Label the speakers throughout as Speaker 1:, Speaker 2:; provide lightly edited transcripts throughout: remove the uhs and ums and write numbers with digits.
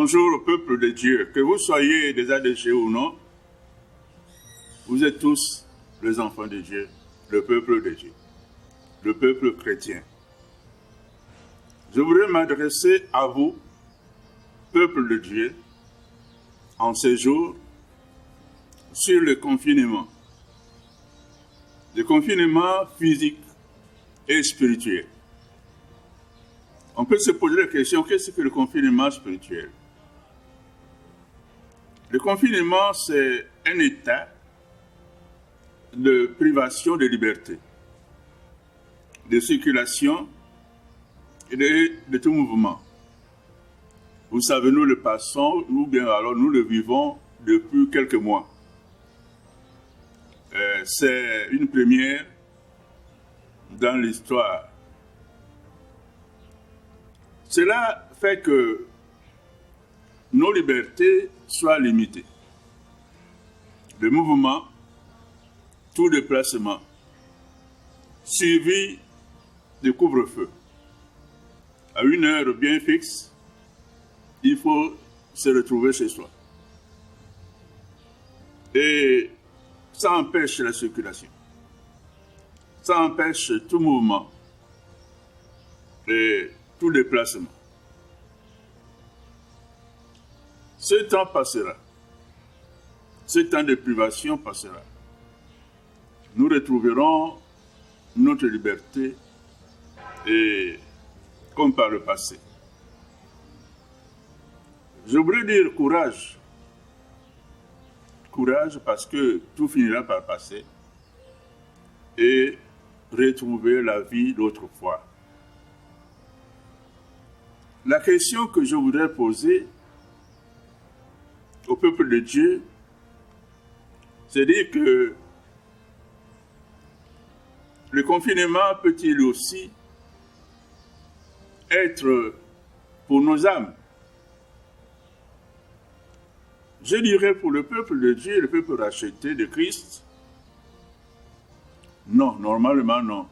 Speaker 1: Bonjour au peuple de Dieu. Que vous soyez des ADG ou non, vous êtes tous les enfants de Dieu, le peuple de Dieu, le peuple chrétien. Je voudrais m'adresser à vous, peuple de Dieu, en ces jours, sur le confinement. Le confinement physique et spirituel. On peut se poser la question, qu'est-ce que le confinement spirituel? Le confinement, c'est un état de privation de liberté, de circulation et de tout mouvement. Vous savez, nous le passons, ou bien alors nous le vivons depuis quelques mois. C'est une première dans l'histoire. Cela fait que nos libertés soient limitées. Le mouvement, tout déplacement, suivi de couvre-feu. À une heure bien fixe, il faut se retrouver chez soi. Et ça empêche la circulation. Ça empêche tout mouvement et tout déplacement. Ce temps passera. Ce temps de privation passera. Nous retrouverons notre liberté et comme par le passé. Je voudrais dire courage. Courage parce que tout finira par passer et retrouver la vie d'autrefois. La question que je voudrais poser au peuple de Dieu, c'est dire que le confinement peut-il aussi être pour nos âmes? Je dirais pour le peuple de Dieu, le peuple racheté de Christ, non, normalement non.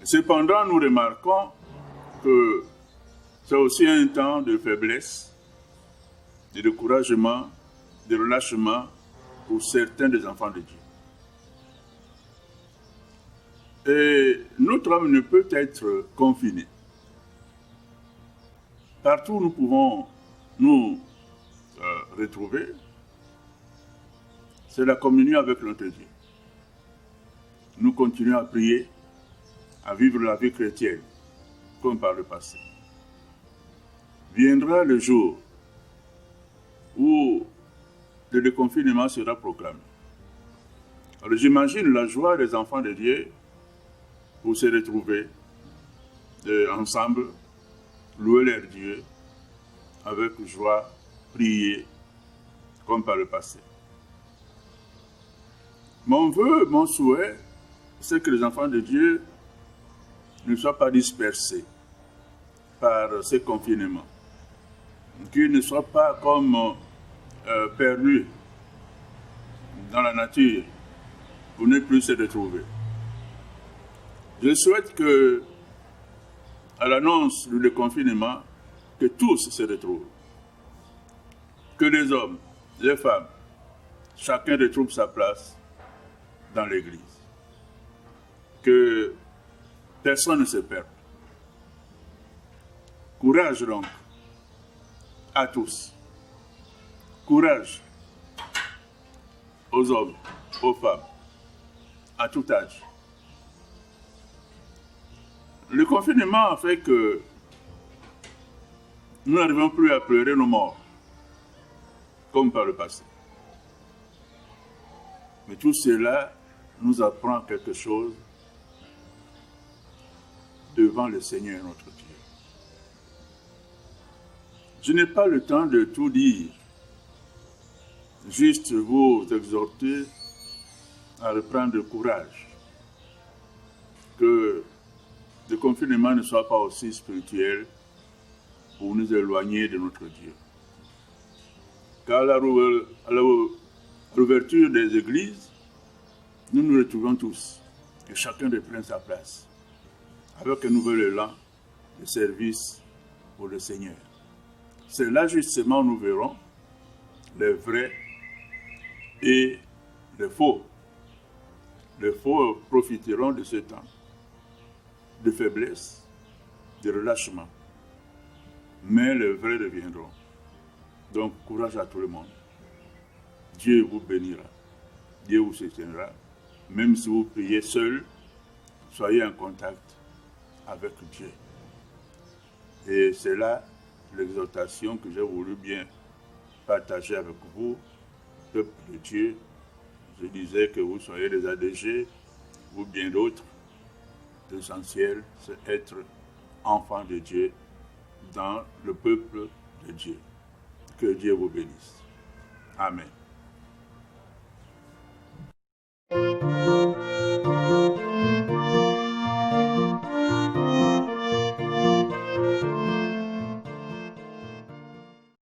Speaker 1: Cependant, nous remarquons que c'est aussi un temps de faiblesse, de découragement, de relâchement pour certains des enfants de Dieu. Et notre âme ne peut être confinée. Partout où nous pouvons nous retrouver, c'est la communion avec notre Dieu. Nous continuons à prier, à vivre la vie chrétienne, comme par le passé. Viendra le jour où le déconfinement sera proclamé. Alors j'imagine la joie des enfants de Dieu pour se retrouver ensemble, louer leur Dieu avec joie, prier comme par le passé. Mon vœu, mon souhait, c'est que les enfants de Dieu ne soient pas dispersés par ces confinements, qu'ils ne soient pas comme perdus dans la nature pour ne plus se retrouver. Je souhaite que, à l'annonce du déconfinement, que tous se retrouvent. Que les hommes, les femmes, chacun retrouve sa place dans l'Église. Que personne ne se perde. Courage donc à tous. Courage aux hommes, aux femmes, à tout âge. Le confinement a fait que nous n'arrivons plus à pleurer nos morts, comme par le passé. Mais tout cela nous apprend quelque chose devant le Seigneur notre Dieu. Je n'ai pas le temps de tout dire, juste vous exhorter à reprendre courage, que le confinement ne soit pas aussi spirituel pour nous éloigner de notre Dieu. Car à l'ouverture des églises, nous nous retrouvons tous, et chacun reprend sa place, avec un nouvel élan de service pour le Seigneur. C'est là justement nous verrons les vrais et les faux. Les faux profiteront de ce temps de faiblesse, de relâchement. Mais les vrais reviendront. Donc, courage à tout le monde. Dieu vous bénira. Dieu vous soutiendra. Même si vous priez seul, soyez en contact avec Dieu. Et c'est là l'exhortation que j'ai voulu bien partager avec vous, peuple de Dieu. Je disais que vous soyez des ADG ou bien d'autres. L'essentiel, c'est être enfant de Dieu dans le peuple de Dieu. Que Dieu vous bénisse. Amen.